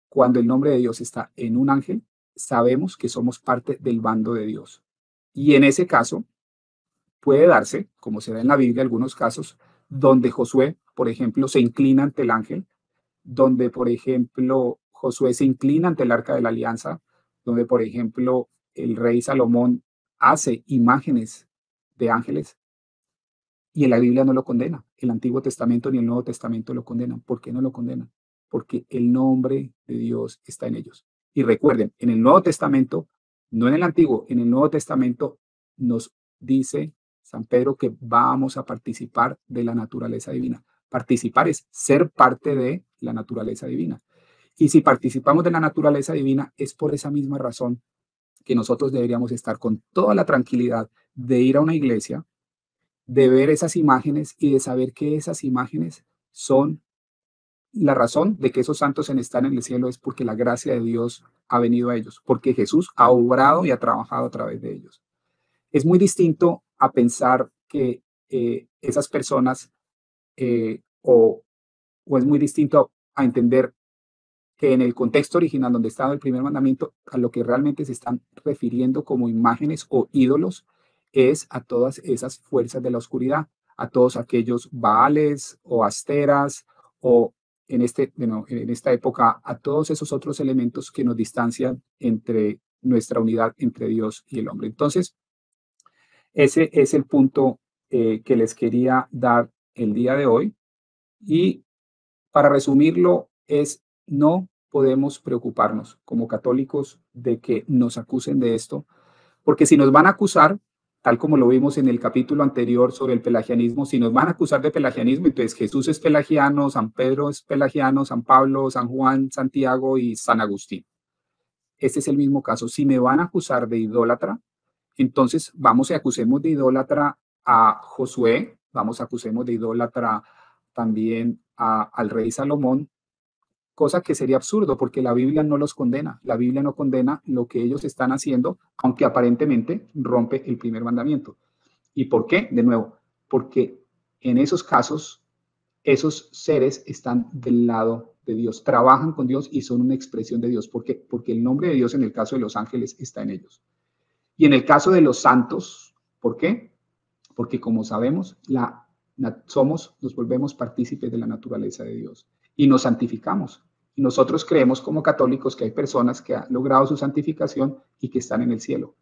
cuando el nombre de Dios está en un ángel, sabemos que somos parte del bando de Dios. Y en ese caso puede darse, como se da en la Biblia, algunos casos, donde Josué, por ejemplo, se inclina ante el ángel, donde, por ejemplo, Josué se inclina ante el arca de la alianza, donde, por ejemplo, el rey Salomón hace imágenes de ángeles y en la Biblia no lo condena. El Antiguo Testamento ni el Nuevo Testamento lo condenan. ¿Por qué no lo condenan? Porque el nombre de Dios está en ellos. Y recuerden, en el Nuevo Testamento, no en el Antiguo, en el Nuevo Testamento nos dice San Pedro que vamos a participar de la naturaleza divina. Participar es ser parte de la naturaleza divina. Y si participamos de la naturaleza divina, es por esa misma razón que nosotros deberíamos estar con toda la tranquilidad de ir a una iglesia, de ver esas imágenes y de saber que esas imágenes son la razón de que esos santos están en el cielo es porque la gracia de Dios ha venido a ellos, porque Jesús ha obrado y ha trabajado a través de ellos. Es muy distinto a pensar que esas personas o es muy distinto a entender que en el contexto original donde estaba el primer mandamiento, a lo que realmente se están refiriendo como imágenes o ídolos es a todas esas fuerzas de la oscuridad, a todos aquellos Baales o Asteras o en esta época a todos esos otros elementos que nos distancian entre nuestra unidad entre Dios y el hombre. Entonces, ese es el punto que les quería dar el día de hoy y para resumirlo, no podemos preocuparnos como católicos de que nos acusen de esto, porque si nos van a acusar, tal como lo vimos en el capítulo anterior sobre el pelagianismo, si nos van a acusar de pelagianismo, entonces Jesús es pelagiano, San Pedro es pelagiano, San Pablo, San Juan, Santiago y San Agustín. Este es el mismo caso. Si me van a acusar de idólatra, entonces vamos y acusemos de idólatra a Josué, vamos a acusemos de idólatra también al rey Salomón, cosa que sería absurdo porque la Biblia no los condena. La Biblia no condena lo que ellos están haciendo, aunque aparentemente rompe el primer mandamiento. ¿Y por qué? De nuevo, porque en esos casos, esos seres están del lado de Dios, trabajan con Dios y son una expresión de Dios. ¿Por qué? Porque el nombre de Dios en el caso de los ángeles está en ellos. Y en el caso de los santos, ¿por qué? Porque como sabemos, nos volvemos partícipes de la naturaleza de Dios y nos santificamos. Y nosotros creemos como católicos que hay personas que han logrado su santificación y que están en el cielo.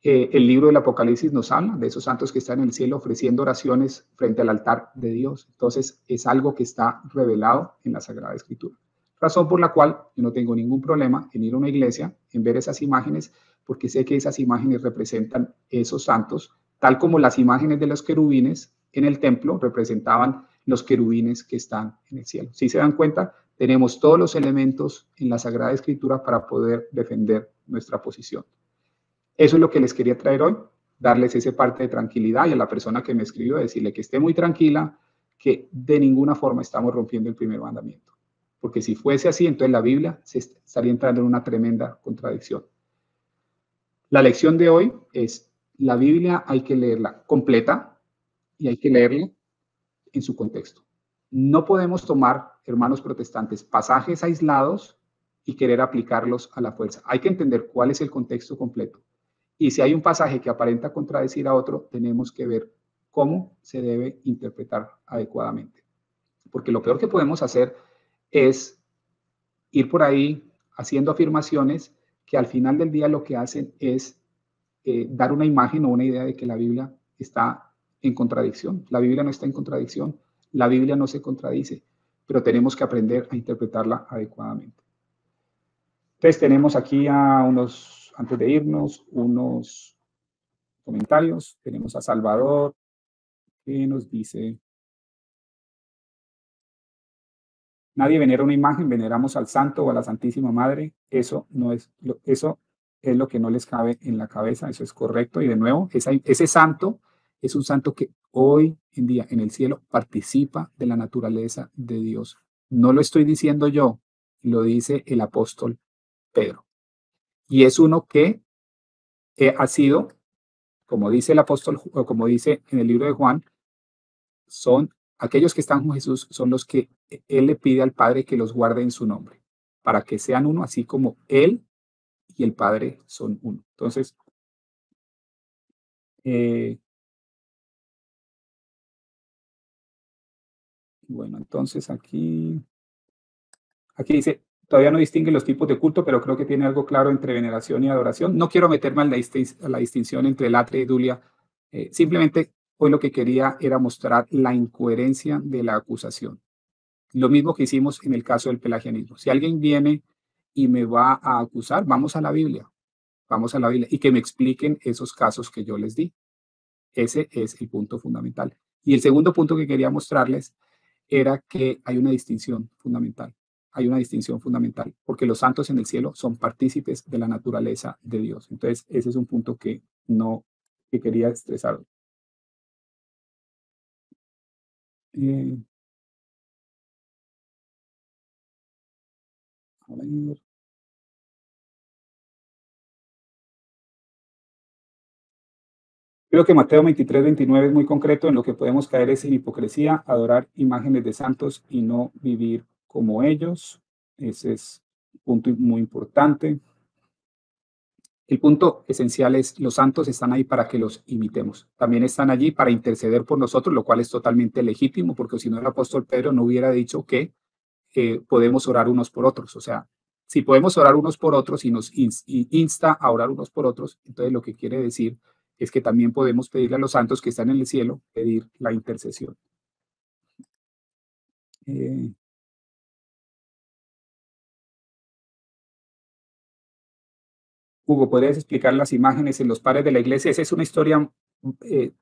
El libro del Apocalipsis nos habla de esos santos que están en el cielo ofreciendo oraciones frente al altar de Dios. Entonces es algo que está revelado en la Sagrada Escritura. Razón por la cual yo no tengo ningún problema en ir a una iglesia, en ver esas imágenes, porque sé que esas imágenes representan esos santos, tal como las imágenes de los querubines en el templo representaban los querubines que están en el cielo. Si se dan cuenta, tenemos todos los elementos en la Sagrada Escritura para poder defender nuestra posición. Eso es lo que les quería traer hoy, darles ese parte de tranquilidad, y a la persona que me escribió decirle que esté muy tranquila, que de ninguna forma estamos rompiendo el primer mandamiento. Porque si fuese así, entonces la Biblia se estaría entrando en una tremenda contradicción. La lección de hoy es: la Biblia hay que leerla completa y hay que leerla en su contexto. No podemos tomar, hermanos protestantes, pasajes aislados y querer aplicarlos a la fuerza. Hay que entender cuál es el contexto completo. Y si hay un pasaje que aparenta contradecir a otro, tenemos que ver cómo se debe interpretar adecuadamente. Porque lo peor que podemos hacer es ir por ahí haciendo afirmaciones que al final del día lo que hacen es dar una imagen o una idea de que la Biblia está en contradicción. La Biblia no está en contradicción, la Biblia no se contradice, pero tenemos que aprender a interpretarla adecuadamente. Entonces tenemos aquí antes de irnos, unos comentarios. Tenemos a Salvador, que nos dice: nadie venera una imagen, veneramos al santo o a la Santísima Madre. Eso es lo que no les cabe en la cabeza, eso es correcto. Y de nuevo, ese santo es un santo que hoy en día en el cielo participa de la naturaleza de Dios. No lo estoy diciendo yo, lo dice el apóstol Pedro. Y es uno que ha sido, como dice el apóstol, o como dice en el libro de Juan, son aquellos que están con Jesús, son los que Él le pide al Padre que los guarde en su nombre, para que sean uno, así como Él y el Padre son uno. Entonces, bueno, entonces aquí dice: todavía no distingue los tipos de culto, pero creo que tiene algo claro entre veneración y adoración. No quiero meterme en la distinción entre latre y dulia. Simplemente hoy lo que quería era mostrar la incoherencia de la acusación. Lo mismo que hicimos en el caso del pelagianismo. Si alguien viene y me va a acusar, vamos a la Biblia y que me expliquen esos casos que yo les di. Ese es el punto fundamental. Y el segundo punto que quería mostrarles era que hay una distinción fundamental. Hay una distinción fundamental porque los santos en el cielo son partícipes de la naturaleza de Dios. Entonces, ese es un punto que quería expresar. A ver. Creo que Mateo 23-29 es muy concreto. En lo que podemos caer es en hipocresía, adorar imágenes de santos y no vivir como ellos. Ese es un punto muy importante. El punto esencial es: los santos están ahí para que los imitemos. También están allí para interceder por nosotros, lo cual es totalmente legítimo, porque si no, el apóstol Pedro no hubiera dicho que podemos orar unos por otros. O sea, si podemos orar unos por otros y nos insta a orar unos por otros, entonces lo que quiere decir es que también podemos pedirle a los santos que están en el cielo, pedir la intercesión. Hugo, ¿podrías explicar las imágenes en los padres de la iglesia? Esa es una historia,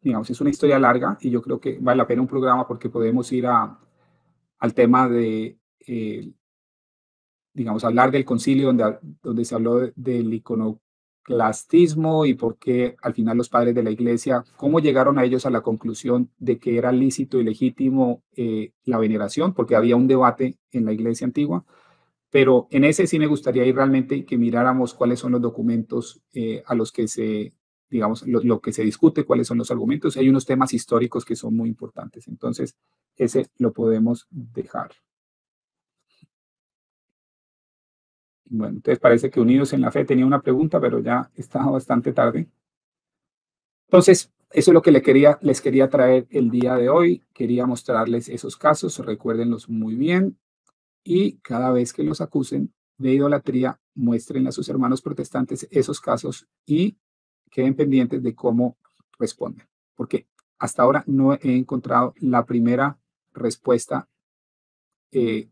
digamos, es una historia larga, y yo creo que vale la pena un programa, porque podemos ir al tema de, digamos, hablar del concilio donde se habló del iconoclastismo y por qué al final los padres de la iglesia, cómo llegaron a ellos a la conclusión de que era lícito y legítimo la veneración, porque había un debate en la iglesia antigua. Pero en ese sí me gustaría ir realmente que miráramos cuáles son los documentos a los que digamos, lo que se discute, cuáles son los argumentos. Hay unos temas históricos que son muy importantes. Entonces, ese lo podemos dejar. Bueno, entonces parece que Unidos en la Fe tenía una pregunta, pero ya está bastante tarde. Entonces, eso es lo que les quería traer el día de hoy. Quería mostrarles esos casos, recuérdenlos muy bien. Y cada vez que los acusen de idolatría, muestren a sus hermanos protestantes esos casos y queden pendientes de cómo responden. Porque hasta ahora no he encontrado la primera respuesta que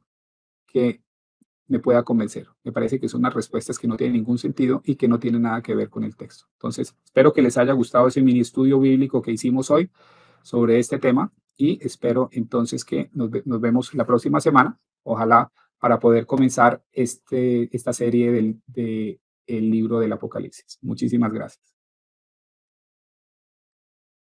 me pueda convencer. Me parece que son unas respuestas que no tienen ningún sentido y que no tienen nada que ver con el texto. Entonces, espero que les haya gustado ese mini estudio bíblico que hicimos hoy sobre este tema y espero entonces que nos vemos la próxima semana, ojalá para poder comenzar esta serie del libro del Apocalipsis. Muchísimas gracias.